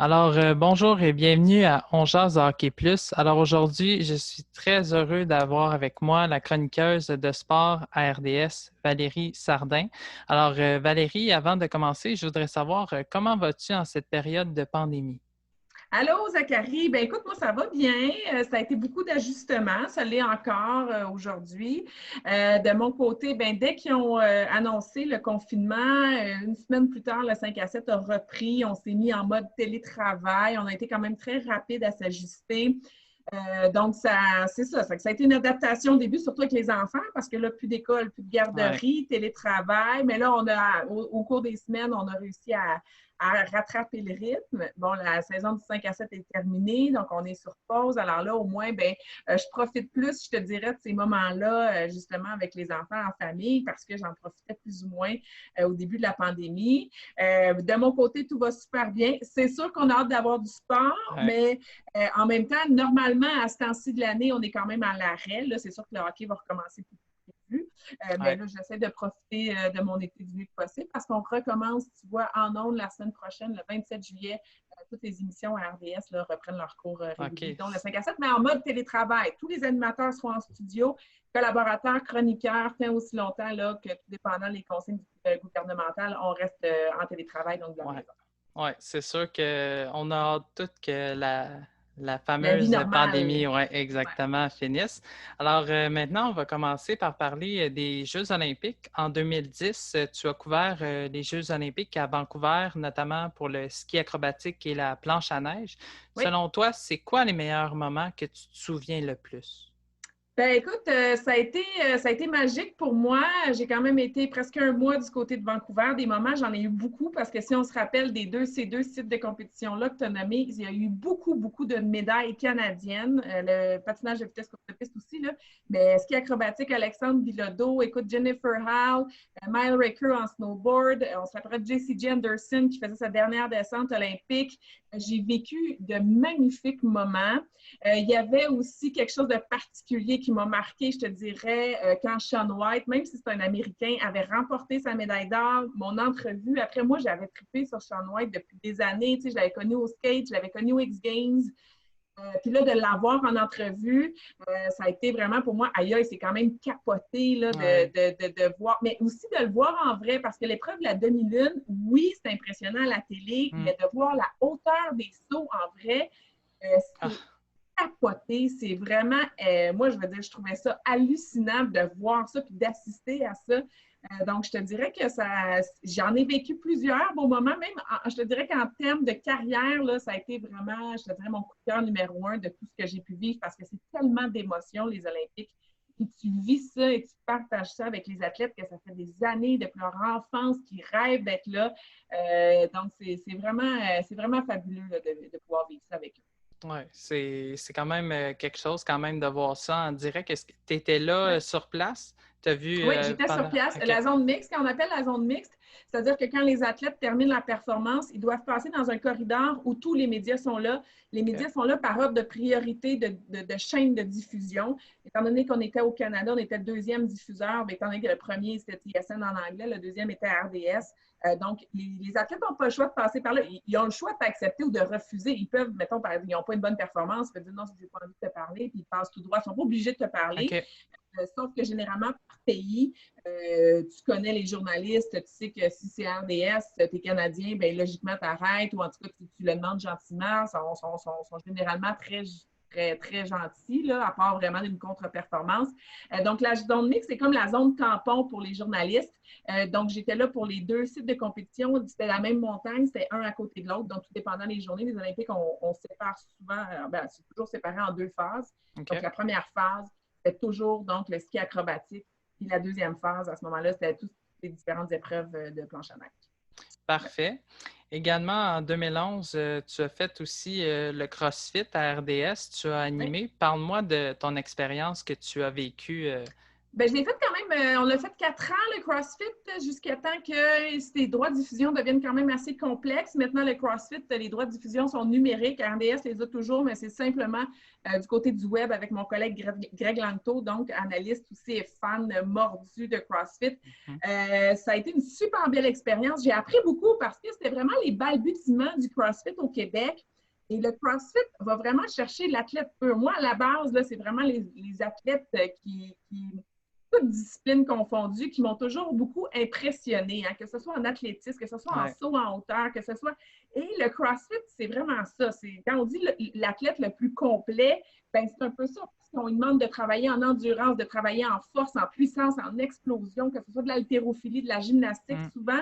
Bonjour et bienvenue à On jase de Hockey Plus. Alors aujourd'hui, je suis très heureux d'avoir avec moi la chroniqueuse de sport à RDS, Valérie Sardin. Valérie, avant de commencer, je voudrais savoir comment vas-tu en cette période de pandémie? Allô, Zachary. Ben écoute, moi, ça va bien. Ça a été beaucoup d'ajustements. Ça l'est encore aujourd'hui. De mon côté, ben, dès qu'ils ont annoncé le confinement, une semaine plus tard, le 5 à 7 a repris. On s'est mis en mode télétravail. On a été quand même très rapide à s'ajuster. Donc, c'est ça. Ça a été une adaptation au début, surtout avec les enfants, parce que là, plus d'école, plus de Ouais. garderie, télétravail. Mais là, au cours des semaines, on a réussi à rattraper le rythme. Bon, la saison du 5 à 7 est terminée, donc on est sur pause. Alors là, au moins, ben, je profite plus, je te dirais, de ces moments-là, justement, avec les enfants en famille, parce que j'en profitais plus ou moins au début de la pandémie. De mon côté, tout va super bien. C'est sûr qu'on a hâte d'avoir du sport, Ouais. mais en même temps, normalement, à ce temps-ci de l'année, on est quand même à l'arrêt. Là, c'est sûr que le hockey va recommencer plus prévu. Mais Ouais. là, j'essaie de profiter de mon été du mieux possible parce qu'on recommence, tu vois, en ondes la semaine prochaine, le 27 juillet. Toutes les émissions à RDS là, reprennent leur cours régulier, OK. dont le 5 à 7, mais en mode télétravail. Tous les animateurs seront en studio, collaborateurs, chroniqueurs, tant aussi longtemps là, que tout dépendant des consignes gouvernementales, on reste en télétravail, donc de la Ouais. maison. Ouais, c'est sûr qu'on a hâte toutes que la La vie fameuse normale. pandémie, ouais, Ouais. exactement, finisse. Maintenant, on va commencer par parler des Jeux olympiques. En 2010, tu as couvert les Jeux olympiques à Vancouver, notamment pour le ski acrobatique et la planche à neige. Oui. Selon toi, c'est quoi les meilleurs moments que tu te souviens le plus? Ben, écoute, ça a été magique pour moi. J'ai quand même été presque un mois du côté de Vancouver. Des moments, j'en ai eu beaucoup parce que si on se rappelle ces deux sites de compétition-là que tu as nommés, il y a eu beaucoup, beaucoup de médailles canadiennes. Le patinage de vitesse courte piste aussi, là. Mais ski acrobatique, Alexandre Bilodeau, écoute, Jennifer Hall, Mile Raker en snowboard. On se rappelle de J.C.J. Anderson qui faisait sa dernière descente olympique. J'ai vécu de magnifiques moments. Il y avait aussi quelque chose de particulier qui m'a marqué, je te dirais, quand Shaun White, même si c'est un Américain, avait remporté sa médaille d'or. Mon entrevue, après moi, j'avais trippé sur Shaun White depuis des années. Tu sais, je l'avais connu au skate, je l'avais connu au X Games. Puis là, de l'avoir en entrevue, ça a été vraiment pour moi, aïe, c'est quand même capoté là, Ouais. de voir, mais aussi de le voir en vrai, parce que l'épreuve de la demi-lune, oui, c'est impressionnant à la télé, Hmm. mais de voir la hauteur des sauts en vrai, c'est Ah, capoté. C'est vraiment, moi, je veux dire, je trouvais ça hallucinant de voir ça puis d'assister à ça. Donc, je te dirais que j'en ai vécu plusieurs beaux moments, même, je te dirais qu'en termes de carrière, là, ça a été vraiment, je te dirais, mon coup de cœur numéro un de tout ce que j'ai pu vivre parce que c'est tellement d'émotions, les Olympiques. Puis tu vis ça et tu partages ça avec les athlètes que ça fait des années depuis leur enfance qu'ils rêvent d'être là. Donc, c'est vraiment fabuleux là, de pouvoir vivre ça avec eux. ouais, c'est quand même quelque chose quand même de voir ça en direct. Est-ce que tu étais là Ouais. sur place? Tu as vu Oui, j'étais sur pendant. place. OK. La zone mixte, qu'on appelle la zone mixte, c'est-à-dire que quand les athlètes terminent la performance, ils doivent passer dans un corridor où tous les médias sont là. Les OK. médias sont là par ordre de priorité de chaîne de diffusion. Étant donné qu'on était au Canada, on était le deuxième diffuseur. Étant donné que le premier, c'était TSN en anglais, le deuxième était RDS. Donc, les athlètes n'ont pas le choix de passer par là. Ils ont le choix d'accepter ou de refuser. Ils peuvent, mettons, par exemple, ils n'ont pas une bonne performance, ils peuvent dire non, je n'ai pas envie de te parler, puis ils passent tout droit. Ils ne sont pas obligés de te parler. OK. Sauf que généralement, par pays, tu connais les journalistes, tu sais que si c'est RDS, tu es Canadien, bien, logiquement, tu arrêtes, ou en tout cas, tu le demandes gentiment. Ils sont généralement très gentils, là, à part vraiment d'une contre-performance. Donc, la zone mixte, c'est comme la zone tampon pour les journalistes. Donc, j'étais là pour les deux sites de compétition. C'était la même montagne, c'était un à côté de l'autre. Donc, tout dépendant des journées, les Olympiques, on sépare souvent, c'est toujours séparé en deux phases. Donc, OK. la première phase, c'était toujours donc le ski acrobatique. Puis la deuxième phase, à ce moment-là, c'était toutes les différentes épreuves de planche à neige. Ouais. Parfait. Également, en 2011, tu as fait aussi le CrossFit à RDS. Tu as Ouais. animé. Parle-moi de ton expérience que tu as vécue Ben, je l'ai fait quand même, on l'a fait 4 ans, le CrossFit, jusqu'à temps que les droits de diffusion deviennent quand même assez complexes. Maintenant, le CrossFit, les droits de diffusion sont numériques. RDS les a toujours, mais c'est simplement du côté du web avec mon collègue Greg Langto, donc analyste aussi et fan mordu de CrossFit. Ça a été une super belle expérience. J'ai appris beaucoup parce que c'était vraiment les balbutiements du CrossFit au Québec. Et le CrossFit va vraiment chercher l'athlète pur. Moi, à la base, là, c'est vraiment les athlètes qui toutes disciplines confondues, qui m'ont toujours beaucoup impressionnée, hein, que ce soit en athlétisme, que ce soit en saut en hauteur, que ce soit... Et le CrossFit, c'est vraiment ça. Quand on dit l'athlète le plus complet, ben c'est un peu ça. On lui demande de travailler en endurance, de travailler en force, en puissance, en explosion, que ce soit de l'haltérophilie, de la gymnastique, souvent.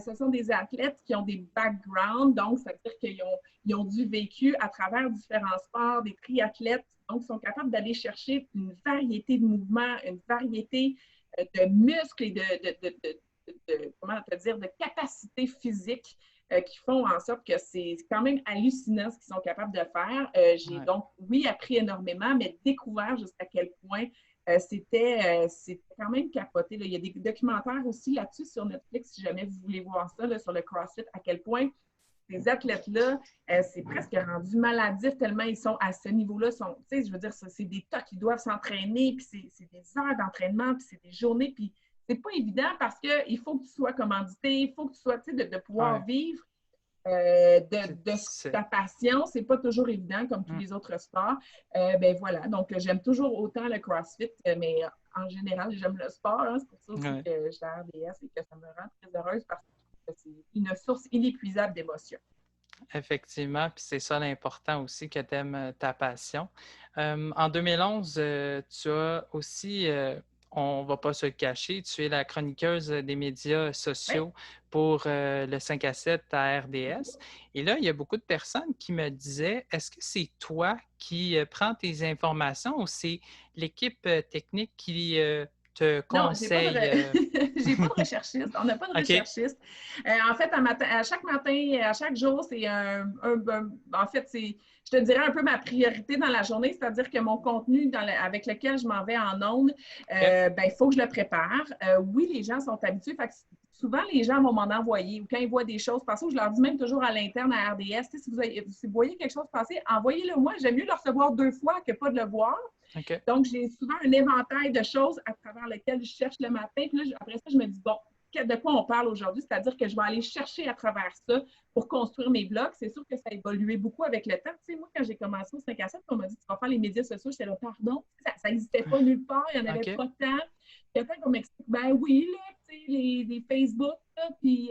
Ce sont des athlètes qui ont des backgrounds, donc ça veut dire qu'ils ont du vécu à travers différents sports, des triathlètes, donc ils sont capables d'aller chercher une variété de mouvements, une variété de muscles et comment te dire, de capacités physiques qui font en sorte que c'est quand même hallucinant ce qu'ils sont capables de faire. J'ai donc, oui, appris énormément, mais découvert jusqu'à quel point c'était quand même capoté. Là. Il y a des documentaires aussi là-dessus sur Netflix, si jamais vous voulez voir ça, là, sur le CrossFit, à quel point ces athlètes-là, c'est presque rendu maladif tellement ils sont à ce niveau-là. Je veux dire, c'est des tas qui doivent s'entraîner, puis c'est des heures d'entraînement, puis c'est des journées, puis c'est pas évident parce qu'il faut que tu sois commandité, il faut que tu sois, de pouvoir vivre de ta passion. C'est pas toujours évident, comme tous les autres sports. Ben voilà, donc j'aime toujours autant le CrossFit, mais en général, j'aime le sport. Hein. C'est pour ça aussi que je suis à RDS et que ça me rend très heureuse parce que c'est une source inépuisable d'émotions. Effectivement, puis c'est ça l'important aussi que tu aimes ta passion. En 2011, tu as aussi, on ne va pas se le cacher, tu es la chroniqueuse des médias sociaux pour le 5 à 7 à RDS. Et là, il y a beaucoup de personnes qui me disaient, est-ce que c'est toi qui prends tes informations ou c'est l'équipe technique qui te Non, j'ai pas de recherchiste. On n'a pas de recherchiste. En fait, à chaque matin, à chaque jour, c'est en fait, je te dirais un peu ma priorité dans la journée, c'est-à-dire que mon contenu avec lequel je m'en vais en ondes, il faut que je le prépare. Oui, les gens sont habitués. Fait que souvent, les gens vont m'en envoyer ou quand ils voient des choses passer, je leur dis même toujours à l'interne à RDS, si vous voyez quelque chose passer, envoyez-le moi. J'aime mieux le recevoir 2 fois que pas de le voir. Okay. Donc, j'ai souvent un éventail de choses à travers lesquelles je cherche le matin. Puis là, après ça, je me dis, bon, de quoi on parle aujourd'hui? C'est-à-dire que je vais aller chercher à travers ça pour construire mes blogs. C'est sûr que ça a évolué beaucoup avec le temps. Tu sais, moi, quand j'ai commencé au 5 à 7, on m'a dit, tu vas faire les médias sociaux. J'étais là, pardon, ça n'existait pas nulle part. Il n'y en avait pas tant. Puis après, on m'explique, ben oui, là, tu sais, les Facebook, là, puis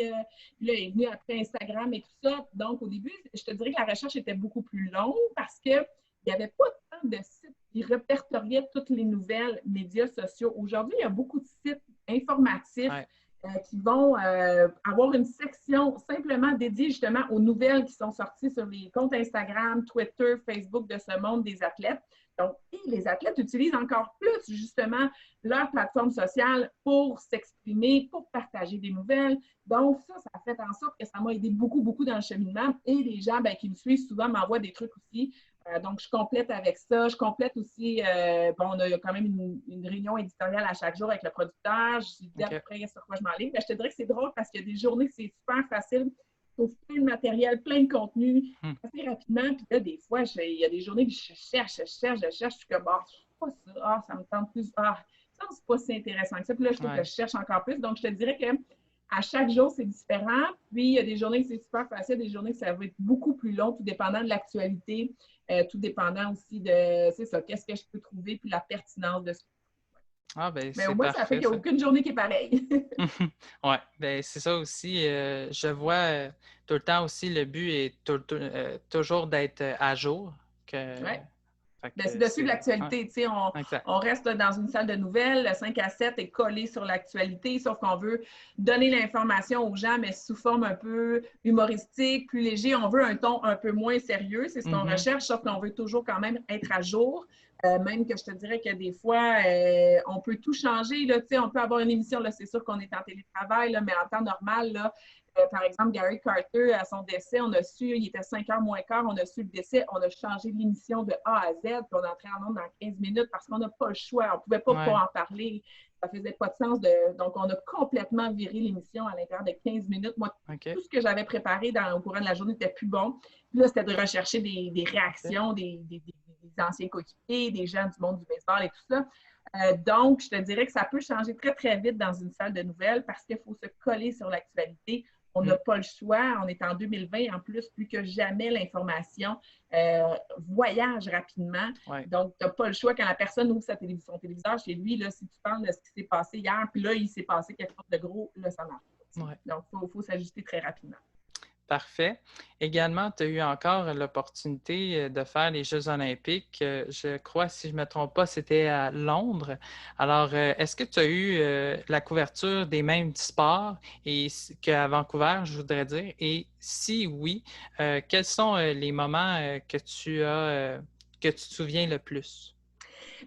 là, est venu après Instagram et tout ça. Donc, au début, je te dirais que la recherche était beaucoup plus longue parce que il n'y avait pas tant de sites qui répertoriaient toutes les nouvelles médias sociaux. Aujourd'hui, il y a beaucoup de sites informatifs qui vont avoir une section simplement dédiée justement aux nouvelles qui sont sorties sur les comptes Instagram, Twitter, Facebook de ce monde des athlètes. Donc, les athlètes utilisent encore plus justement leur plateforme sociale pour s'exprimer, pour partager des nouvelles. Donc, ça a fait en sorte que ça m'a aidé beaucoup, beaucoup dans le cheminement. Et les gens qui me suivent souvent m'envoient des trucs aussi. Donc, je complète avec ça. Je complète aussi, on a quand même une réunion éditoriale à chaque jour avec le producteur. Je dis à peu près sur quoi je m'enligne. Mais je te dirais que c'est drôle parce qu'il y a des journées que c'est super facile. Je trouve plein de matériel, plein de contenu, assez rapidement. Puis là, des fois, il y a des journées que je cherche. Je suis comme, pas ça. Ça me tente plus. Ça, c'est pas si intéressant que ça. Puis là, je trouve que je cherche encore plus. Donc, je te dirais que à chaque jour, c'est différent. Puis, il y a des journées que c'est super facile, des journées que ça va être beaucoup plus long, tout dépendant de l'actualité, tout dépendant aussi de, c'est ça, qu'est-ce que je peux trouver, puis la pertinence de ce que mais au moins, ça fait qu'il n'y a aucune journée qui est pareille. Oui, bien, c'est ça aussi. Je vois tout le temps aussi, le but est toujours d'être à jour. C'est de suivre l'actualité. On reste dans une salle de nouvelles. Le 5 à 7 est collé sur l'actualité, sauf qu'on veut donner l'information aux gens, mais sous forme un peu humoristique, plus léger. On veut un ton un peu moins sérieux. C'est ce qu'on recherche, sauf qu'on veut toujours quand même être à jour. Même que je te dirais que des fois, on peut tout changer. Là, on peut avoir une émission, là, c'est sûr qu'on est en télétravail, là, mais en temps normal, là, Par exemple, Gary Carter, à son décès, on a su, il était 5 heures moins quart, on a su le décès, on a changé l'émission de A à Z, puis on est entré en ondes dans 15 minutes parce qu'on n'a pas le choix. On ne pouvait pas Ouais. en parler. Ça ne faisait pas de sens. Donc, on a complètement viré l'émission à l'intérieur de 15 minutes. Moi, OK. tout ce que j'avais préparé au courant de la journée n'était plus bon. Puis là, c'était de rechercher des OK. réactions des anciens coéquipiers, des gens du monde du baseball et tout ça. Donc, je te dirais que ça peut changer très, très vite dans une salle de nouvelles parce qu'il faut se coller sur l'actualité. On n'a pas le choix. On est en 2020. En plus, plus que jamais, l'information voyage rapidement. Ouais. Donc, tu n'as pas le choix quand la personne ouvre son téléviseur chez lui. Là, si tu parles de ce qui s'est passé hier, puis là, il s'est passé quelque chose de gros, là, ça marche pas. Ouais. Donc, il faut s'ajuster très rapidement. Parfait. Également, tu as eu encore l'opportunité de faire les Jeux olympiques. Je crois, si je ne me trompe pas, c'était à Londres. Alors, est-ce que tu as eu la couverture des mêmes sports qu'à Vancouver, je voudrais dire? Et si oui, quels sont les moments que que tu te souviens le plus?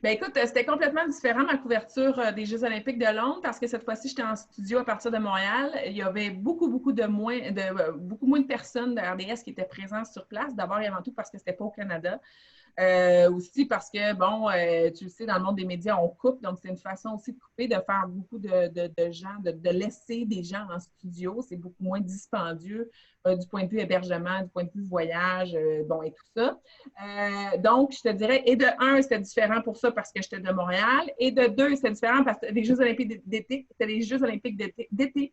Bien, écoute, c'était complètement différent ma couverture des Jeux olympiques de Londres parce que cette fois-ci, j'étais en studio à partir de Montréal. Il y avait beaucoup moins de personnes de RDS qui étaient présentes sur place. D'abord et avant tout parce que c'était pas au Canada. Aussi parce que, bon, tu le sais, dans le monde des médias, on coupe, donc c'est une façon aussi de couper, de faire beaucoup de gens, de laisser des gens en studio. C'est beaucoup moins dispendieux du point de vue hébergement, du point de vue voyage, bon, et tout ça. Donc, je te dirais, et de un, c'était différent pour ça parce que j'étais de Montréal, et de deux, c'était différent parce que les Jeux olympiques d'été, c'était les Jeux olympiques d'été,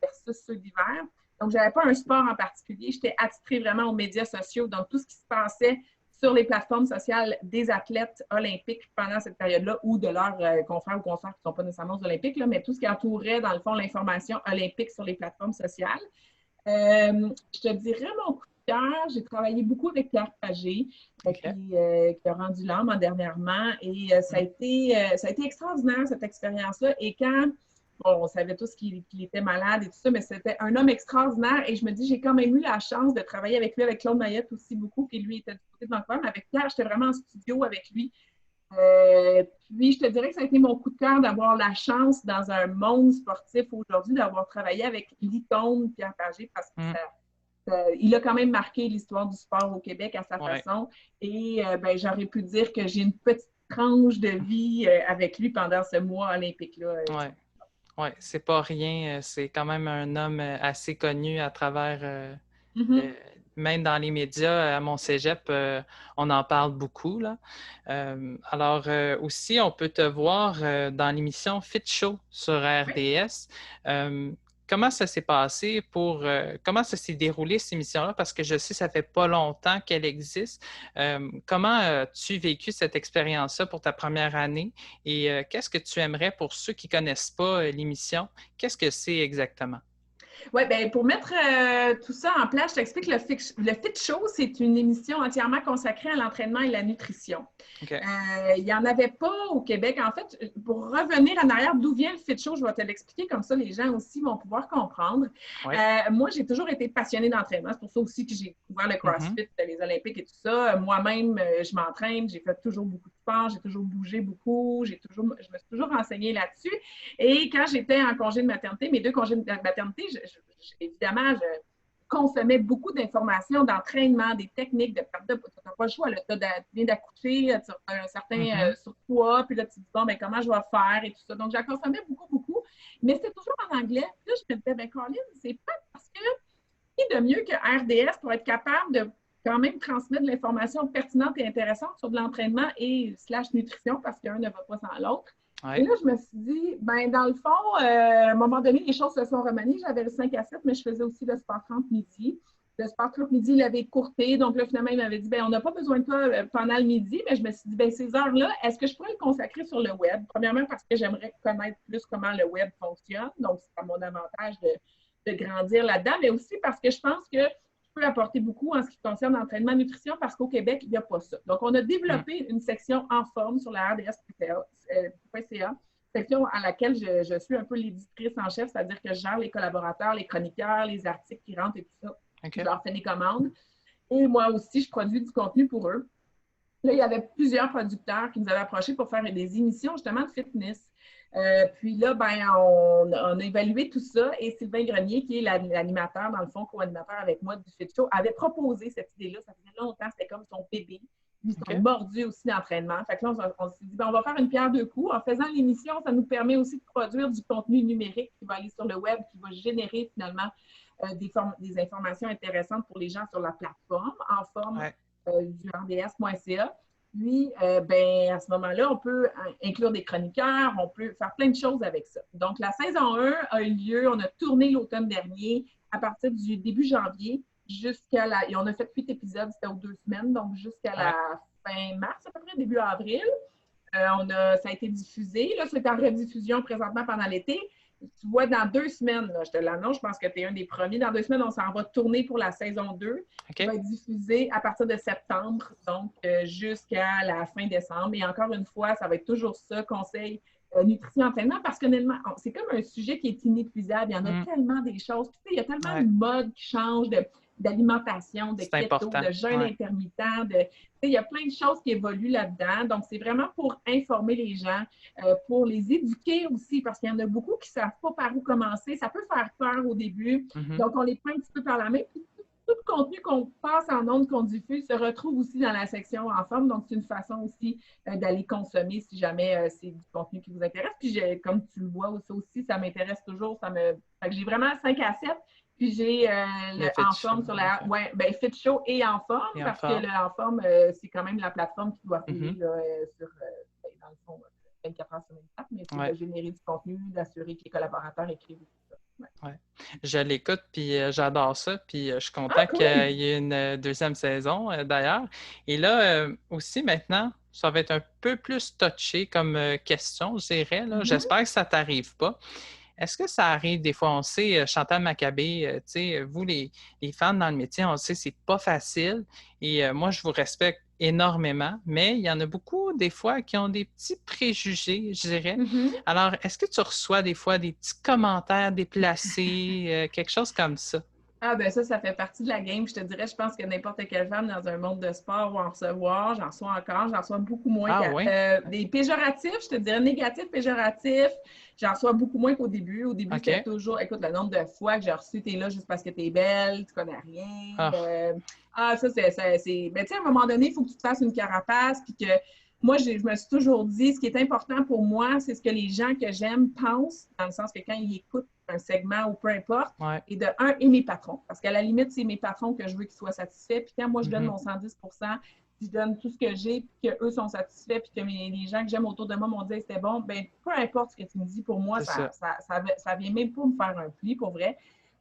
versus ceux d'hiver. Donc, je n'avais pas un sport en particulier. J'étais attitrée vraiment aux médias sociaux, donc tout ce qui se passait sur les plateformes sociales des athlètes olympiques pendant cette période-là ou de leurs confrères ou consoeurs qui ne sont pas nécessairement aux Olympiques, là, mais tout ce qui entourait, dans le fond, l'information olympique sur les plateformes sociales. Je te dirais mon coup de cœur, j'ai travaillé beaucoup avec Pierre Pagé, OK. qui a rendu l'âme dernièrement, et ça a été extraordinaire, cette expérience-là. Et quand bon, on savait tous qu'il était malade et tout ça, mais c'était un homme extraordinaire. Et je me dis, j'ai quand même eu la chance de travailler avec lui, avec Claude Maillette aussi beaucoup, qui lui était du côté de Vancouver. Mais avec Pierre, j'étais vraiment en studio avec lui. Puis, je te dirais que ça a été mon coup de cœur d'avoir la chance dans un monde sportif aujourd'hui d'avoir travaillé avec l'icône Pierre Pagé parce que il a quand même marqué l'histoire du sport au Québec à sa façon. Et ben, j'aurais pu dire que j'ai une petite tranche de vie avec lui pendant ce mois olympique-là. Oui, c'est pas rien. C'est quand même un homme assez connu à travers, même dans les médias, à mon cégep, on en parle beaucoup, là. Alors, aussi, on peut te voir dans l'émission Fit Show sur RDS. Comment ça s'est passé comment ça s'est déroulé, cette émission-là? Parce que je sais, ça fait pas longtemps qu'elle existe. Comment as-tu vécu cette expérience-là pour ta première année? Et qu'est-ce que tu aimerais pour ceux qui ne connaissent pas l'émission? Qu'est-ce que c'est exactement? Oui, bien, pour mettre tout ça en place, je t'explique, le Fit Show, c'est une émission entièrement consacrée à l'entraînement et la nutrition. Okay. Il n'y en avait pas au Québec. En fait, pour revenir en arrière, d'où vient le Fit Show, je vais te l'expliquer, comme ça les gens aussi vont pouvoir comprendre. Ouais. Moi, j'ai toujours été passionnée d'entraînement. C'est pour ça aussi que j'ai découvert le CrossFit, les Olympiques et tout ça. Moi-même, je m'entraîne, j'ai fait toujours beaucoup de sport, j'ai toujours bougé beaucoup, je me suis toujours renseignée là-dessus. Et quand j'étais en congé de maternité, mes 2 congés de maternité, évidemment, je consommais beaucoup d'informations, d'entraînement, des techniques de perte de poids. Tu n'as pas le choix. Tu viens d'accoucher, tu as un certain surpoids, puis là, tu te dis, bon, ben, comment je vais faire et tout ça. Donc, j'en consommais beaucoup, beaucoup, mais c'était toujours en anglais. Puis là, je me disais, ben, Colin, c'est pas parce que qui de mieux que RDS pour être capable de quand même transmettre de l'information pertinente et intéressante sur de l'entraînement et / nutrition, parce qu'un ne va pas sans l'autre. Ouais. Et là, je me suis dit, ben dans le fond, à un moment donné, les choses se sont remaniées. J'avais le 5 à 7, mais je faisais aussi le sport 30 midi. Le sport 30 midi, il avait écourté. Donc là, finalement, il m'avait dit, ben on n'a pas besoin de toi pendant le midi. Mais je me suis dit, ben ces heures-là, est-ce que je pourrais le consacrer sur le web? Premièrement, parce que j'aimerais connaître plus comment le web fonctionne. Donc, c'est à mon avantage de grandir là-dedans. Mais aussi parce que je pense que je peux apporter beaucoup en ce qui concerne l'entraînement nutrition parce qu'au Québec, il n'y a pas ça. Donc, on a développé une section en forme sur la RDS.ca, section à laquelle je suis un peu l'éditrice en chef, c'est-à-dire que je gère les collaborateurs, les chroniqueurs, les articles qui rentrent et tout ça. Okay. Je leur fais des commandes. Et moi aussi, je produis du contenu pour eux. Là, il y avait plusieurs producteurs qui nous avaient approchés pour faire des émissions justement de fitness. Puis là, ben, on a évalué tout ça et Sylvain Grenier, qui est l'animateur, dans le fond, co-animateur avec moi du Fit Show, avait proposé cette idée-là. Ça faisait longtemps, c'était comme son bébé. Ils sont mordus aussi d'entraînement. Fait que là, on s'est dit, ben, on va faire une pierre deux coups. En faisant l'émission, ça nous permet aussi de produire du contenu numérique qui va aller sur le web, qui va générer finalement des informations intéressantes pour les gens sur la plateforme en forme du rds.ca. Puis, ben, à ce moment-là, on peut inclure des chroniqueurs, on peut faire plein de choses avec ça. Donc, la saison 1 a eu lieu, on a tourné l'automne dernier à partir du début janvier jusqu'à la... Et on a fait 8 épisodes, c'était aux 2 semaines, donc jusqu'à la fin mars, à peu près, début avril. Ça a été diffusé. Là, c'est en rediffusion présentement pendant l'été. Tu vois, dans 2 semaines, là, je te l'annonce, je pense que tu es un des premiers. Dans 2 semaines, on s'en va tourner pour la saison 2. Qui va être diffusée à partir de septembre, donc jusqu'à la fin décembre. Et encore une fois, ça va être toujours ça, conseil nutrition entraînement, parce qu'honnêtement, c'est comme un sujet qui est inépuisable. Il y en a tellement des choses. Puis, il y a tellement de modes qui changent, d'alimentation, de keto, de jeûne intermittent. Il y a plein de choses qui évoluent là-dedans. Donc, c'est vraiment pour informer les gens, pour les éduquer aussi, parce qu'il y en a beaucoup qui ne savent pas par où commencer. Ça peut faire peur au début. Donc, on les prend un petit peu par la main. Puis, tout le contenu qu'on passe en ondes, qu'on diffuse, se retrouve aussi dans la section en forme. Donc, c'est une façon aussi d'aller consommer si jamais c'est du contenu qui vous intéresse. Puis, comme tu le vois aussi, ça m'intéresse toujours. Fait que j'ai vraiment 5 à 7. Puis j'ai le En Forme sur la... Ouais, ben Fit Show et En Forme, parce que le En Forme, c'est quand même la plateforme qui doit filer sur, dans le fond, 24 heures sur 24, mais c'est de générer du contenu, d'assurer que les collaborateurs écrivent tout ça. Je l'écoute, puis j'adore ça, puis je suis content qu'il y ait une deuxième saison, d'ailleurs. Et là, aussi, maintenant, ça va être un peu plus touché comme question, je dirais. Là. J'espère que ça ne t'arrive pas. Est-ce que ça arrive des fois, on sait, Chantal Maccabé, tu sais, vous, les fans dans le métier, on sait, c'est pas facile. Et moi, je vous respecte énormément, mais il y en a beaucoup, des fois, qui ont des petits préjugés, je dirais. Alors, est-ce que tu reçois des fois des petits commentaires déplacés, quelque chose comme ça? Ah, ben ça fait partie de la game. Je te dirais, je pense que n'importe quelle femme dans un monde de sport va en recevoir. J'en reçois encore. J'en reçois beaucoup moins. Des péjoratifs, je te dirais négatifs, péjoratifs. J'en reçois beaucoup moins qu'au début. Au début, c'était toujours, écoute, le nombre de fois que j'ai reçu, t'es là juste parce que t'es belle, tu connais rien. Ça, c'est... Ben, tu sais, à un moment donné, il faut que tu te fasses une carapace, puis que moi, je me suis toujours dit, ce qui est important pour moi, c'est ce que les gens que j'aime pensent, dans le sens que quand ils écoutent un segment ou peu importe, et de un, et mes patrons. Parce qu'à la limite, c'est mes patrons que je veux qu'ils soient satisfaits. Puis quand moi, je donne mon 110 puis je donne tout ce que j'ai, puis qu'eux sont satisfaits, puis que les gens que j'aime autour de moi m'ont dit c'était bon, bien, peu importe ce que tu me dis, pour moi, ça vient même pas me faire un pli, pour vrai.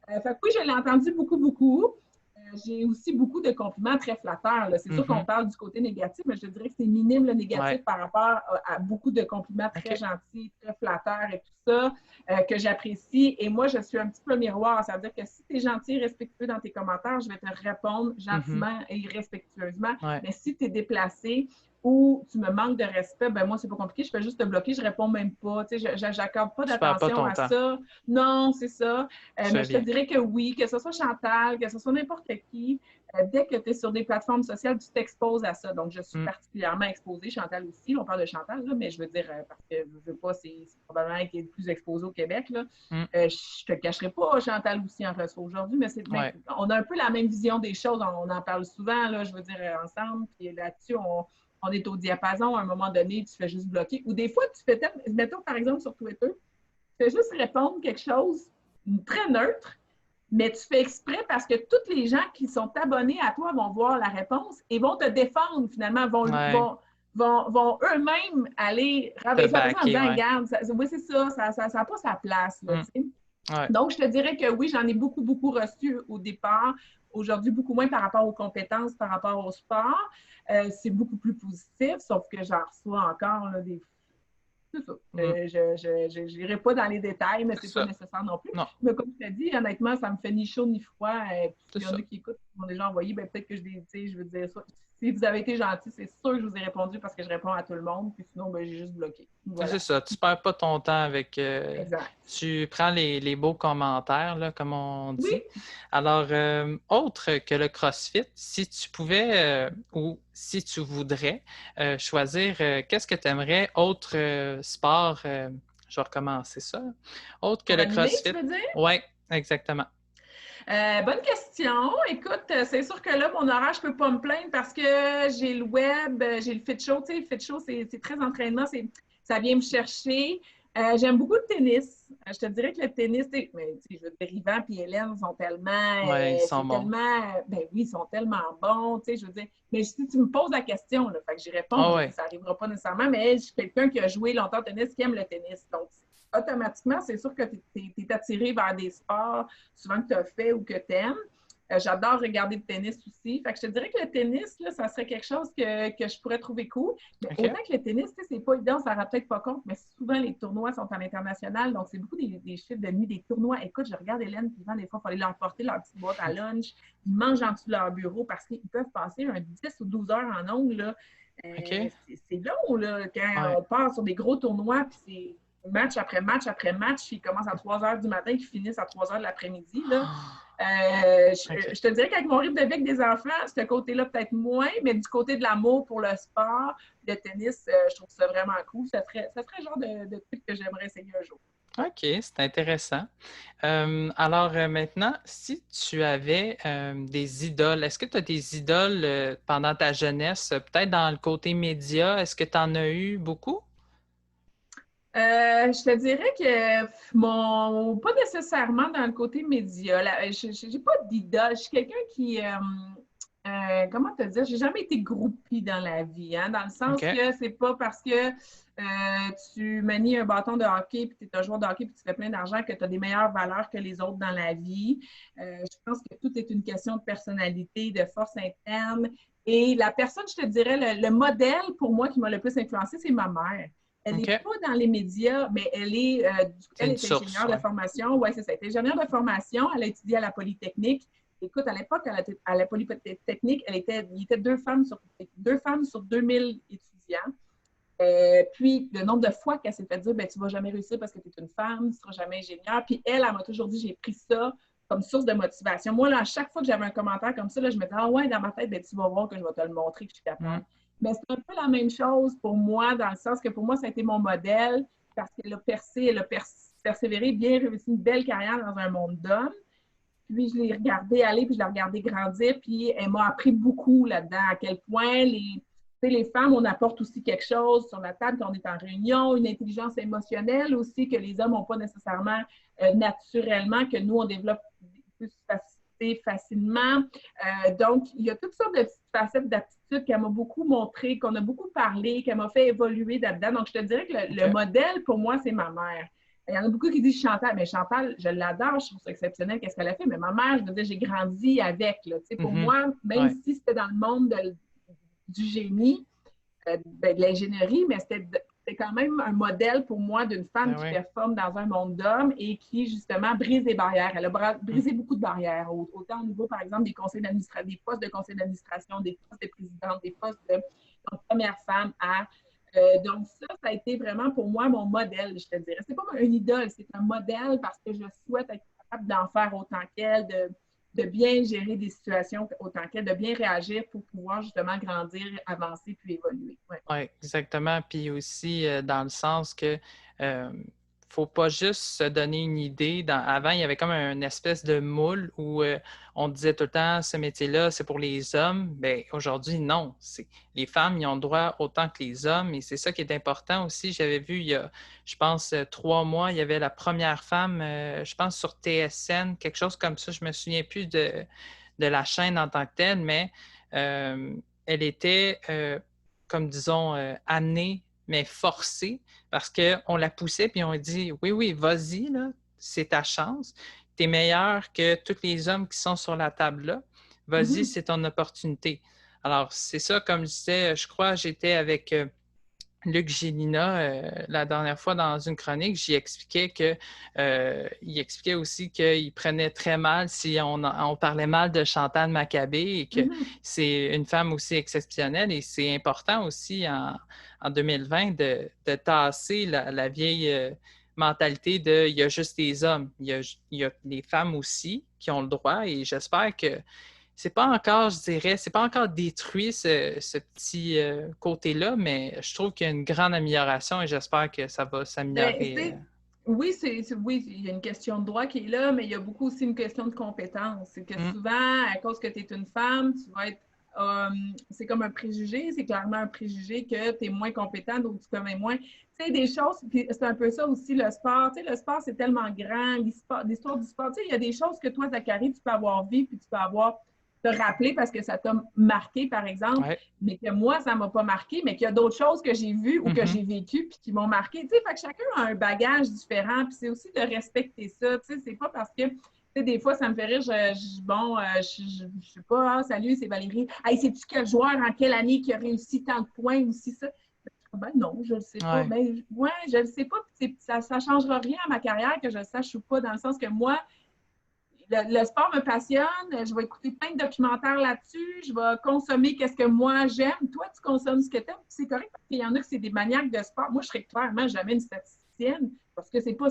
Fait que oui, je l'ai entendu beaucoup, beaucoup. J'ai aussi beaucoup de compliments très flatteurs. C'est sûr qu'on parle du côté négatif, mais je dirais que c'est minime le négatif par rapport à beaucoup de compliments très gentils, très flatteurs et tout ça, que j'apprécie. Et moi, je suis un petit peu le miroir. Ça veut dire que si tu es gentil et respectueux dans tes commentaires, je vais te répondre gentiment et respectueusement. Mais si tu es déplacé ou tu me manques de respect, ben moi, c'est pas compliqué. Je fais juste te bloquer, je réponds même pas. Tu sais, j'accorde pas d'attention à ça. Non, c'est ça. Mais je te dirais que oui, que ce soit Chantal, que ce soit n'importe qui, dès que tu es sur des plateformes sociales, tu t'exposes à ça. Donc, je suis particulièrement exposée. Chantal aussi. On parle de Chantal, là, mais je veux dire, parce que je veux pas, c'est probablement elle qui est le plus exposée au Québec. Là. Je te cacherai pas, Chantal aussi en reçoit aujourd'hui, mais on a un peu la même vision des choses. On en parle souvent, là, je veux dire, ensemble. Puis là-dessus, on est au diapason. À un moment donné, tu fais juste bloquer. Ou des fois, tu fais, mettons par exemple sur Twitter, tu fais juste répondre quelque chose très neutre, mais tu fais exprès parce que tous les gens qui sont abonnés à toi vont voir la réponse et vont te défendre finalement, vont eux-mêmes aller rabaisser en disant, regarde, oui, c'est ça n'a pas sa place. Là, Donc, je te dirais que oui, j'en ai beaucoup, beaucoup reçu au départ. Aujourd'hui, beaucoup moins par rapport aux compétences, par rapport au sport. C'est beaucoup plus positif, sauf que j'en reçois encore là, des... C'est ça. Je n'irai pas dans les détails, mais c'est pas nécessaire non plus. Non. Mais comme tu l'as dit, honnêtement, ça me fait ni chaud ni froid. Il y en a qui écoutent, qui m'ont déjà envoyé, ben, peut-être que je veux dire ça. Si vous avez été gentil, c'est sûr que je vous ai répondu parce que je réponds à tout le monde. Puis sinon, ben, j'ai juste bloqué. Voilà. C'est ça. Tu ne perds pas ton temps avec... tu prends les beaux commentaires, là, comme on dit. Oui. Alors, autre que le CrossFit, si tu pouvais ou si tu voudrais choisir, qu'est-ce que tu aimerais, autre sport, je vais recommencer ça. Autre que Pour le animer, tu CrossFit. veux dire? Oui, exactement. Bonne question. Écoute, c'est sûr que là, mon horaire, je ne peux pas me plaindre parce que j'ai le web, j'ai le Fit Show. Tu sais, le Fit Show, c'est très entraînement, ça vient me chercher. J'aime beaucoup le tennis. Je te dirais que le tennis, mais, je veux dire, Yvan et Hélène sont tellement, Oui, ils sont bons. ben oui, ils sont tellement bons, tu sais, je veux dire, mais si tu me poses la question, là, fait que j'y réponds, Ah je oui. dis, ça n'arrivera pas nécessairement, mais je suis quelqu'un qui a joué longtemps au tennis, qui aime le tennis. Donc, automatiquement, c'est sûr que tu es attiré vers des sports souvent que tu as fait ou que tu aimes. J'adore regarder le tennis aussi. Fait que je te dirais que le tennis, là, ça serait quelque chose que je pourrais trouver cool. Mais OK. autant que le tennis, c'est pas évident, ça ne rend peut-être pas compte, mais souvent les tournois sont à l'international. Donc, c'est beaucoup des chiffres de nuit, des tournois. Écoute, je regarde Hélène, puis des fois, il faut aller leur porter leur petite boîte à lunch. Ils mangent en dessous de leur bureau parce qu'ils peuvent passer 10 ou 12 heures en ongle. Là. OK. C'est long, là, quand Ouais. on part sur des gros tournois, puis c'est match après match après match, qui commencent à 3 heures du matin, qui finissent à 3 heures de l'après-midi. Là. OK. Je te dirais qu'avec mon rythme de vie avec des enfants, ce côté-là peut-être moins, mais du côté de l'amour pour le sport, le tennis, je trouve ça vraiment cool. Ça serait le genre de truc que j'aimerais essayer un jour. OK, c'est intéressant. Alors maintenant, si tu avais des idoles, est-ce que tu as des idoles pendant ta jeunesse, peut-être dans le côté média, est-ce que tu en as eu beaucoup? Je te dirais que pas nécessairement dans le côté média. Je n'ai pas d'idole. Je suis quelqu'un qui, comment te dire, j'ai jamais été groupie dans la vie, hein, dans le sens OK. que c'est pas parce que tu manies un bâton de hockey, puis tu es un joueur de hockey, puis tu fais plein d'argent que tu as des meilleures valeurs que les autres dans la vie. Je pense que tout est une question de personnalité, de force interne. Et la personne, je te dirais, le modèle pour moi qui m'a le plus influencé, c'est ma mère. Elle n'est OK. pas dans les médias, mais C'est elle une est source, ingénieure de ouais. formation. Oui, c'est ça. Elle est ingénieure de formation. Elle a étudié à la Polytechnique. Écoute, à l'époque, à la Polytechnique, il y était deux femmes sur 2000 étudiants. Puis, le nombre de fois qu'elle s'est fait dire, ben, tu ne vas jamais réussir parce que tu es une femme, tu ne seras jamais ingénieure. Puis, elle m'a toujours dit, j'ai pris ça comme source de motivation. Moi, là, à chaque fois que j'avais un commentaire comme ça, là, je me disais, ah ouais, dans ma tête, ben, tu vas voir que je vais te le montrer que je suis capable. Mm. Mais c'est un peu la même chose pour moi, dans le sens que pour moi, ça a été mon modèle parce qu'elle a percé, persévéré, bien réussi une belle carrière dans un monde d'hommes. Puis je l'ai regardée aller, puis je l'ai regardée grandir, puis elle m'a appris beaucoup là-dedans, à quel point les femmes, on apporte aussi quelque chose sur la table quand on est en réunion, une intelligence émotionnelle aussi que les hommes n'ont pas nécessairement naturellement, que nous, on développe plus facilement. Donc, il y a toutes sortes de petites facettes d'aptitudes qu'elle m'a beaucoup montré, qu'on a beaucoup parlé, qu'elle m'a fait évoluer là-dedans. Donc, je te dirais que le OK. modèle, pour moi, c'est ma mère. Il y en a beaucoup qui disent Chantal, mais Chantal, je l'adore, je trouve ça exceptionnel, qu'est-ce qu'elle a fait, mais ma mère, je veux dire, j'ai grandi avec. Là. Pour moi, même Ouais. si c'était dans le monde du génie, de l'ingénierie, mais c'était quand même un modèle pour moi d'une femme Ben qui oui. performe dans un monde d'hommes et qui, justement, brise des barrières. Elle a brisé beaucoup de barrières, autant au niveau, par exemple, des postes de conseil d'administration, des postes de présidente, des postes de première femme à donc, ça a été vraiment pour moi mon modèle, je te dirais. C'est pas une idole, c'est un modèle parce que je souhaite être capable d'en faire autant qu'elle, de bien gérer des situations autant qu'elle, de bien réagir pour pouvoir justement grandir, avancer puis évoluer. Ouais. Oui, exactement. Puis aussi, dans le sens que faut pas juste se donner une idée. Avant, il y avait comme une espèce de moule où on disait tout le temps, ce métier-là, c'est pour les hommes. Bien, aujourd'hui, non. Les femmes, ils ont le droit autant que les hommes. Et c'est ça qui est important aussi. J'avais vu il y a, je pense, 3 mois, il y avait la première femme, je pense, sur TSN, quelque chose comme ça. Je me souviens plus de la chaîne en tant que telle, mais elle était comme disons, amenée, mais forcée, parce qu'on la poussait, puis on dit, oui, oui, vas-y, là, c'est ta chance. Tu es meilleur que tous les hommes qui sont sur la table là. Vas-y, Mhm. c'est ton opportunité. Alors, c'est ça, comme je disais, je crois, j'étais avec Luc Gélina, la dernière fois dans une chronique, j'y expliquais il expliquait aussi qu'il prenait très mal si on parlait mal de Chantal Maccabé et que Mhm. c'est une femme aussi exceptionnelle et c'est important aussi en 2020 de tasser la vieille mentalité de il y a juste les hommes, il y a les femmes aussi qui ont le droit et j'espère que c'est pas encore, je dirais, c'est pas encore détruit ce petit côté-là, mais je trouve qu'il y a une grande amélioration et j'espère que ça va Ben, s'améliorer. oui, oui, il y a une question de droit qui est là, mais il y a beaucoup aussi une question de compétence. C'est que Mm, souvent, à cause que tu es une femme, tu vas être. C'est comme un préjugé, c'est clairement un préjugé que tu es moins compétente ou tu connais moins. Tu sais, des choses, puis c'est un peu ça aussi le sport. Tu sais, le sport, c'est tellement grand, l'histoire du sport. Tu sais, il y a des choses que toi, Zachary, tu peux avoir vues, puis tu peux avoir te rappeler parce que ça t'a marqué, par exemple, ouais. mais que moi, ça ne m'a pas marqué, mais qu'il y a d'autres choses que j'ai vues ou que Mhm. j'ai vécues puis qui m'ont marqué. Tu sais, fait que chacun a un bagage différent, puis c'est aussi de respecter ça. Tu sais, c'est pas parce que, tu sais, des fois, ça me fait rire, je sais pas, ah, salut, c'est Valérie. Hey, sais-tu quel joueur en quelle année qui a réussi tant de points aussi, ça? Ben non, je ne le sais pas. Ouais. Ben, ouais, je ne le sais pas. Ça ne changera rien à ma carrière que je le sache ou pas, dans le sens que moi, le sport me passionne, je vais écouter plein de documentaires là-dessus, je vais consommer qu'est-ce que moi j'aime. Toi, tu consommes ce que tu aimes, c'est correct parce qu'il y en a qui c'est des maniaques de sport. Moi, je serais clairement jamais une statisticienne parce que c'est pas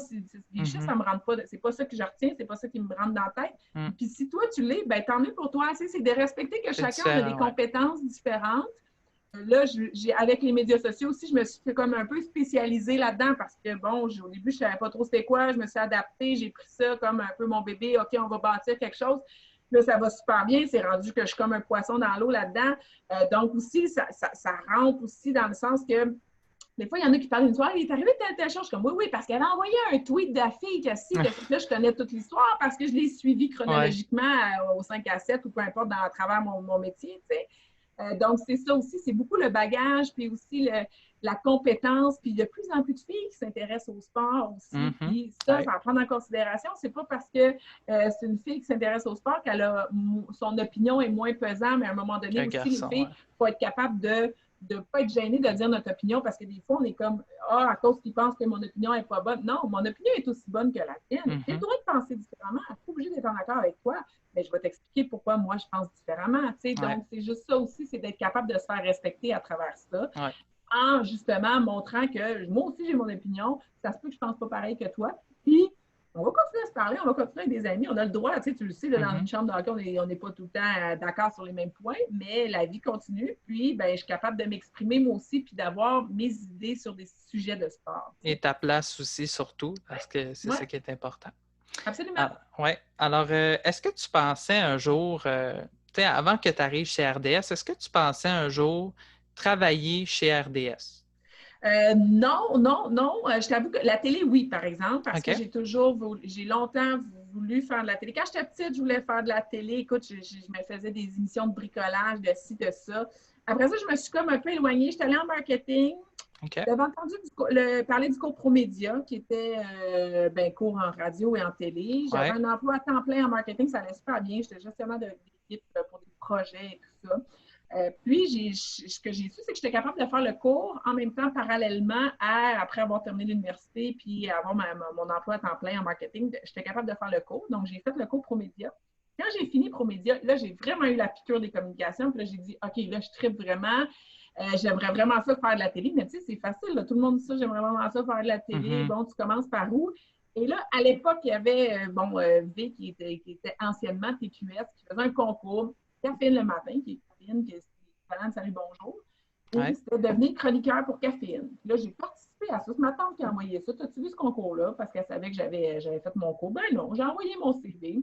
les chiffres, Mhm. ça me rentre pas, c'est pas ça que je retiens, c'est pas ça qui me rentre dans la tête. Mm. Puis si toi tu l'es, ben tant mieux pour toi. C'est de respecter que C'est chacun a des différent, ouais. compétences différentes. Là, avec les médias sociaux aussi, je me suis fait comme un peu spécialisée là-dedans parce que, bon, au début, je ne savais pas trop c'était quoi. Je me suis adaptée. J'ai pris ça comme un peu mon bébé. OK, on va bâtir quelque chose. Là, ça va super bien. C'est rendu que je suis comme un poisson dans l'eau là-dedans. Donc, aussi, ça rentre aussi dans le sens que des fois, il y en a qui parlent d'une soirée, il est arrivé telle chose. Je suis comme, oui, oui, parce qu'elle a envoyé un tweet de la fille que si, là, je connais toute l'histoire parce que je l'ai suivi Ouais, chronologiquement au 5 à 7 ou peu importe à travers mon métier, tu sais. Donc, c'est ça aussi, c'est beaucoup le bagage, puis aussi la compétence, puis de plus en plus de filles qui s'intéressent au sport aussi. mhm. Puis ça Ouais, à prendre en considération. C'est pas parce que c'est une fille qui s'intéresse au sport qu'elle a son opinion est moins pesante, mais à un moment donné un aussi, les garçon, filles, ouais. il faut être capable de ne pas être gêné de dire notre opinion parce que des fois, on est comme ah, à cause qu'ils pensent que mon opinion n'est pas bonne. Non, mon opinion est aussi bonne que la tienne. Tu as le Mhm. droit de penser différemment. Tu n'es pas obligé d'être en accord avec toi, mais je vais t'expliquer pourquoi moi je pense différemment. Tu sais. Ouais, Donc, c'est juste ça aussi, c'est d'être capable de se faire respecter à travers ça, ouais. en justement montrant que moi aussi j'ai mon opinion, ça se peut que je pense pas pareil que toi. Puis, on va continuer à se parler, on va continuer avec des amis, on a le droit, tu le sais, là, dans une Mhm. chambre de hockey, on n'est pas tout le temps d'accord sur les mêmes points, mais la vie continue, puis ben, je suis capable de m'exprimer moi aussi, puis d'avoir mes idées sur des sujets de sport. Et ta place aussi, surtout, parce que c'est Oui, ça qui est important. absolument. Ah, ouais. Alors, est-ce que tu pensais un jour, tu sais, avant que tu arrives chez RDS, est-ce que tu pensais un jour travailler chez RDS? Non, non, non. Je t'avoue que la télé, oui, par exemple, parce que OK? j'ai longtemps voulu faire de la télé. Quand j'étais petite, je voulais faire de la télé. Écoute, je me faisais des émissions de bricolage, de ci, de ça. Après ça, je me suis comme un peu éloignée. J'étais allée en marketing. OK? J'avais entendu parler du cours ProMédia, qui était cours en radio et en télé. J'avais Ouais. un emploi à temps plein en marketing, ça allait super bien. J'étais gestionnaire d'équipe pour des projets et tout ça. Puis, ce que j'ai su, c'est que j'étais capable de faire le cours en même temps, parallèlement après avoir terminé l'université, puis avoir mon emploi à temps plein en marketing, j'étais capable de faire le cours. Donc, j'ai fait le cours ProMédia. Quand j'ai fini ProMédia, là, j'ai vraiment eu la piqûre des communications. Puis là, j'ai dit, OK, là, je tripe vraiment. J'aimerais vraiment ça faire de la télé, mais tu sais, c'est facile. Là. Tout le monde dit ça, j'aimerais vraiment ça faire de la télé. Mhm. Bon, tu commences par où? Et là, à l'époque, il y avait V qui était anciennement TQS, qui faisait un concours, Caféine le matin, qui est Caféine, qui est Talent Salut Bonjour, et Ouais. c'était devenir chroniqueur pour Caféine. Là, j'ai participé à ça. C'est ma tante qui a envoyé ça. As-tu vu ce concours-là? Parce qu'elle savait que j'avais fait mon cours. Ben non, j'ai envoyé mon CV.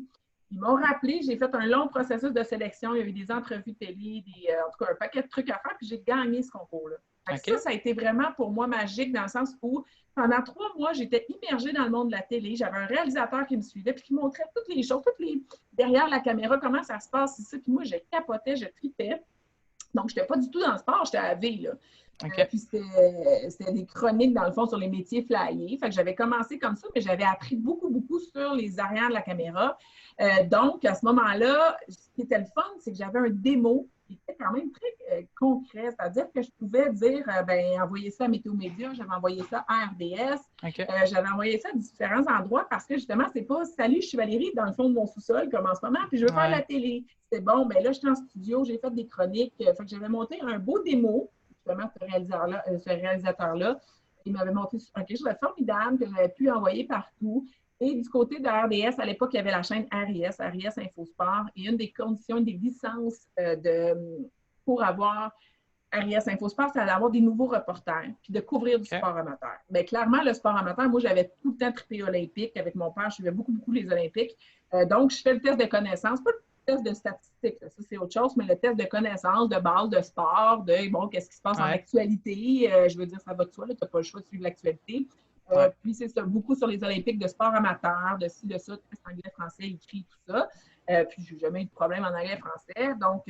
Ils m'ont rappelé, j'ai fait un long processus de sélection. Il y a eu des entrevues télé, en tout cas un paquet de trucs à faire, puis j'ai gagné ce concours-là. OK? Ça a été vraiment pour moi magique dans le sens où pendant 3 mois, j'étais immergée dans le monde de la télé. J'avais un réalisateur qui me suivait puis qui montrait toutes les choses, derrière la caméra, comment ça se passe ici. Puis moi, je capotais, je tripais. Donc, je n'étais pas du tout dans le sport, j'étais à la vie, là. OK? Puis c'était des chroniques, dans le fond, sur les métiers flyés. Fait que j'avais commencé comme ça, mais j'avais appris beaucoup, beaucoup sur les arrières de la caméra. Donc, à ce moment-là, ce qui était le fun, c'est que j'avais un démo qui était quand même très concret. C'est-à-dire que je pouvais dire, envoyer ça à Météo Média, j'avais envoyé ça à RDS, OK? j'avais envoyé ça à différents endroits parce que justement, c'est pas salut, je suis Valérie dans le fond de mon sous-sol comme en ce moment, puis je veux faire de Ouais. la télé. C'est bon, ben là, je suis en studio, j'ai fait des chroniques. Fait que j'avais monté un beau démo justement, ce réalisateur-là. Il m'avait montré un quelque chose de formidable que j'avais pu envoyer partout. Et du côté de RDS, à l'époque, il y avait la chaîne RIS, RIS Infosport, et une des conditions, des licences pour avoir RIS Infosport, c'est d'avoir des nouveaux reporters, puis de couvrir du sport amateur. Bien, clairement, le sport amateur, moi, j'avais tout le temps trippé olympique avec mon père, je suivais beaucoup, beaucoup les Olympiques. Donc, je fais le test de connaissances, pas le test de statistiques, ça c'est autre chose, mais le test de connaissances, de base, de sport, de, bon, qu'est-ce qui se passe en actualité, je veux dire, ça va de soi, tu n'as pas le choix de suivre l'actualité. Puis c'est ça, beaucoup sur les Olympiques de sport amateur, de ci, de ça, test anglais, français, écrit, tout ça. Puis je n'ai jamais eu de problème en anglais-français. Donc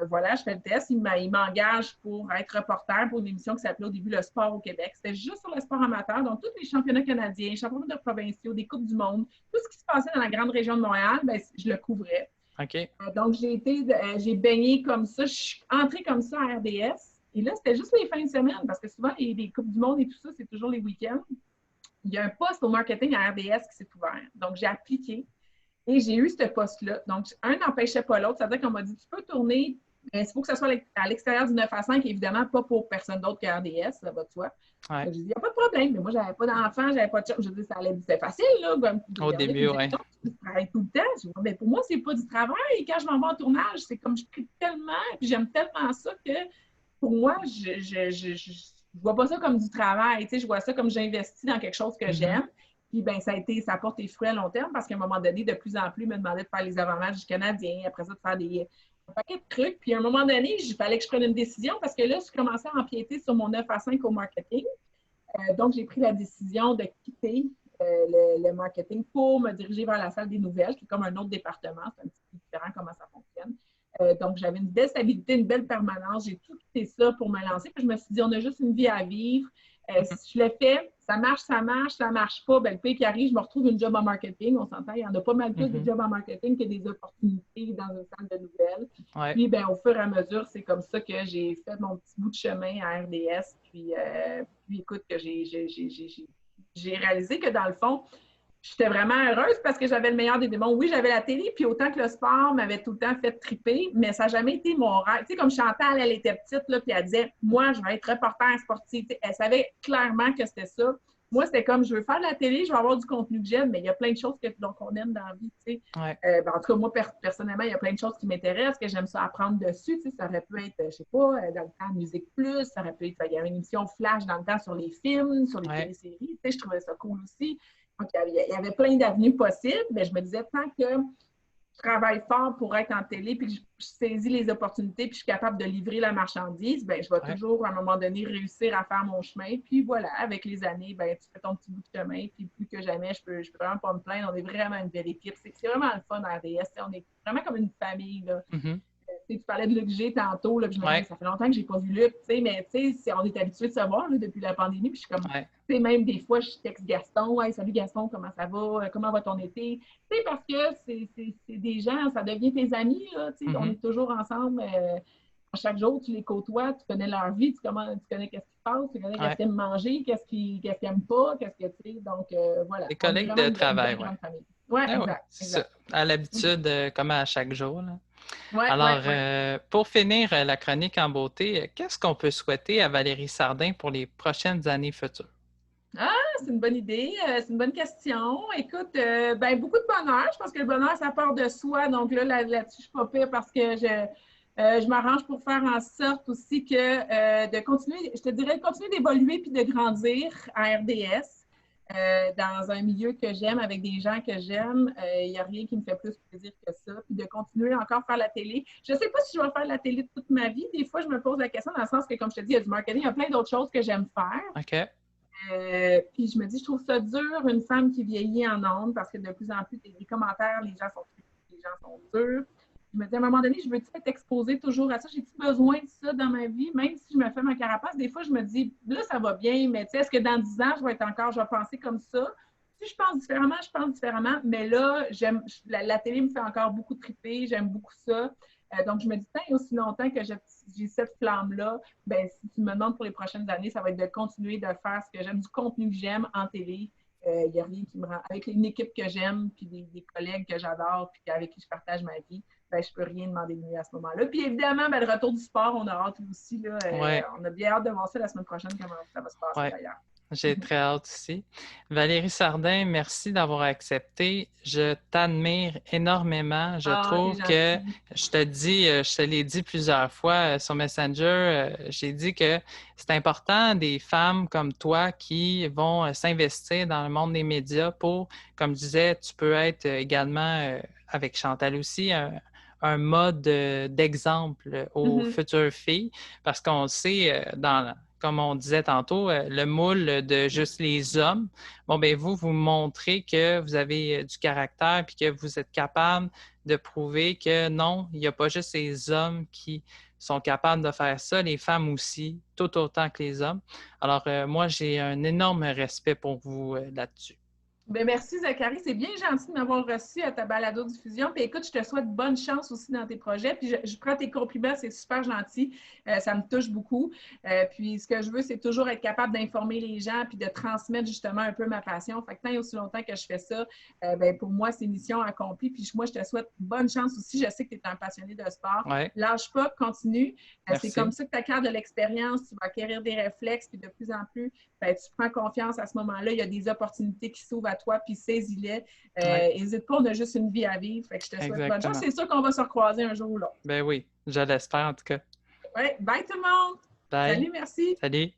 voilà, je fais le test. Il m'engage pour être reporter pour une émission qui s'appelait au début Le Sport au Québec. C'était juste sur le sport amateur. Donc tous les championnats canadiens, championnats de provinciaux, des Coupes du monde, tout ce qui se passait dans la grande région de Montréal, bien, je le couvrais. OK. Donc j'ai baigné comme ça. Je suis entrée comme ça à RDS. Et là, c'était juste les fins de semaine parce que souvent, les Coupes du monde et tout ça, c'est toujours les week-ends. Il y a un poste au marketing à RDS qui s'est ouvert. Donc, j'ai appliqué et j'ai eu ce poste-là. Donc, un n'empêchait pas l'autre. C'est-à-dire qu'on m'a dit, tu peux tourner, mais il faut que ce soit à l'extérieur du 9 à 5, évidemment, pas pour personne d'autre que RDS, ça va de soi. Ouais. J'ai dit, il n'y a pas de problème, mais moi, j'avais pas d'enfant, j'avais pas de chum. Je dis, ça allait c'était facile, là. Au début, oui. Tu travailles tout le temps. Je dis, mais pour moi, c'est pas du travail. Quand je m'en vais en tournage, c'est comme je tripe tellement, puis j'aime tellement ça que pour moi, je vois pas ça comme du travail. Tu sais, je vois ça comme j'investis dans quelque chose que j'aime. Puis, ben, ça porte des fruits à long terme parce qu'à un moment donné, de plus en plus, ils me demandaient de faire les avant-matchs du Canadien, après ça, de faire un paquet de trucs. Puis, à un moment donné, il fallait que je prenne une décision parce que là, je commençais à empiéter sur mon 9 à 5 au marketing. Donc, j'ai pris la décision de quitter le marketing pour me diriger vers la salle des nouvelles, qui est comme un autre département. C'est un petit peu différent comment ça fonctionne. Donc, j'avais une belle stabilité, une belle permanence. J'ai tout quitté ça pour me lancer. Puis je me suis dit, on a juste une vie à vivre. Si je le fais, ça marche, ça marche pas. Ben, le pays qui arrive, je me retrouve une job en marketing. On s'entend, il y en a pas mal plus des jobs en marketing que des opportunités dans une salle de nouvelles. Ouais. Puis, ben, au fur et à mesure, c'est comme ça que j'ai fait mon petit bout de chemin à RDS. Puis écoute, que j'ai réalisé que dans le fond, j'étais vraiment heureuse parce que j'avais le meilleur des démons. Oui, j'avais la télé, puis autant que le sport m'avait tout le temps fait triper, mais ça n'a jamais été mon rêve. Tu sais, comme Chantal, elle était petite, là, puis elle disait, moi, je vais être reporter sportif. Elle savait clairement que c'était ça. Moi, c'était comme, je veux faire de la télé, je vais avoir du contenu que j'aime, mais il y a plein de choses qu'on aime dans la vie, tu sais. Ouais. Ben, en tout cas, moi, personnellement, il y a plein de choses qui m'intéressent, que j'aime ça apprendre dessus, tu sais. Ça aurait pu être, je sais pas, dans le temps Musique Plus, ça aurait pu être, il y avait une émission Flash dans le temps sur les films, sur les téléséries, tu sais, je trouvais ça cool aussi. Donc, il y avait plein d'avenues possibles, mais je me disais, tant que je travaille fort pour être en télé, puis que je saisis les opportunités, puis je suis capable de livrer la marchandise, bien, je vais toujours, à un moment donné, réussir à faire mon chemin. Puis voilà, avec les années, bien, tu fais ton petit bout de chemin, puis plus que jamais, je peux vraiment pas me plaindre. On est vraiment une belle équipe. C'est vraiment le fun à RDS. On est vraiment comme une famille, là. Tu parlais de Luc G tantôt, là, puis je me disais, ça fait longtemps que je n'ai pas vu Luc, mais on est habitué de se voir là, depuis la pandémie, puis je suis comme, même des fois, je texte Gaston, hey, salut Gaston, comment ça va, comment va ton été, parce que c'est des gens, ça devient tes amis, là, on est toujours ensemble, chaque jour, tu les côtoies, tu connais leur vie, tu connais qu'est-ce qui se passe, tu connais qu'est-ce qu'ils aiment manger, qu'est-ce qu'ils n'aiment pas, qu'est-ce que tu sais, donc voilà. Les collègues de travail, oui. Oui, exact. C'est ça. À l'habitude, comme à chaque jour, là. Ouais, alors, pour finir la chronique en beauté, qu'est-ce qu'on peut souhaiter à Valérie Sardin pour les prochaines années futures? Ah, c'est une bonne idée, c'est une bonne question. Écoute, ben, beaucoup de bonheur. Je pense que le bonheur, ça part de soi. Donc là-dessus, je suis pas pire parce que je m'arrange pour faire en sorte aussi que de continuer, je te dirais, continuer d'évoluer puis de grandir à RDS. Dans un milieu que j'aime, avec des gens que j'aime, il n'y a rien qui me fait plus plaisir que ça. Puis de continuer encore à faire la télé. Je ne sais pas si je vais faire la télé toute ma vie. Des fois, je me pose la question dans le sens que, comme je te dis, il y a du marketing, il y a plein d'autres choses que j'aime faire. OK. Puis je me dis, je trouve ça dur, une femme qui vieillit en ondes, parce que de plus en plus, les commentaires, les gens sont durs. Je me dis, à un moment donné, je veux-tu être exposée toujours à ça? J'ai-tu besoin de ça dans ma vie? Même si je me fais ma carapace, des fois, je me dis, là, ça va bien, mais tu sais, est-ce que dans 10 ans, je vais penser comme ça? Si je pense différemment, mais là, la télé me fait encore beaucoup triper, j'aime beaucoup ça. Donc, je me dis, tant et aussi longtemps que j'ai cette flamme-là, ben, si tu me demandes pour les prochaines années, ça va être de continuer de faire ce que j'aime, du contenu que j'aime en télé. Il n'y a rien qui me rend. Avec une équipe que j'aime, puis des collègues que j'adore, puis avec qui je partage ma vie, ben, je ne peux rien demander de mieux à ce moment-là. Puis évidemment, ben, le retour du sport, on a hâte aussi. Là, on a bien hâte de voir ça la semaine prochaine, comment ça va se passer d'ailleurs. J'ai très hâte aussi. Valérie Sardin, merci d'avoir accepté. Je t'admire énormément. Je Ah, t'es trouve que, gentil. je te l'ai dit plusieurs fois sur Messenger, j'ai dit que c'est important des femmes comme toi qui vont s'investir dans le monde des médias pour, comme je disais, tu peux être également, avec Chantal aussi, un mode d'exemple aux Mhm. futures filles, parce qu'on le sait, comme on disait tantôt, le moule de juste les hommes. Bon, ben vous montrez que vous avez du caractère puis que vous êtes capable de prouver que non, il n'y a pas juste les hommes qui sont capables de faire ça, les femmes aussi, tout autant que les hommes. Alors, moi, j'ai un énorme respect pour vous là-dessus. Ben merci, Zachary. C'est bien gentil de m'avoir reçu à ta balado-diffusion. Puis écoute, je te souhaite bonne chance aussi dans tes projets. Puis je prends tes compliments, c'est super gentil. Ça me touche beaucoup. Puis ce que je veux, c'est toujours être capable d'informer les gens puis de transmettre justement un peu ma passion. Fait que tant et aussi longtemps que je fais ça, ben pour moi, c'est mission accomplie. Puis moi, je te souhaite bonne chance aussi. Je sais que tu es un passionné de sport. Oui, Lâche pas, continue. C'est comme merci. ça que tu acquiers de l'expérience, tu vas acquérir des réflexes, puis de plus en plus, ben, tu prends confiance à ce moment-là. Il y a des opportunités qui s'ouvrent à toi, puis saisis-les. Oui, N'hésite pas, on a juste une vie à vivre. Fait que je te souhaite bonne chance. exactement. C'est sûr qu'on va se recroiser un jour ou l'autre. Ben oui, je l'espère en tout cas. Ouais, bye tout le monde! Bye. Salut, merci! Salut.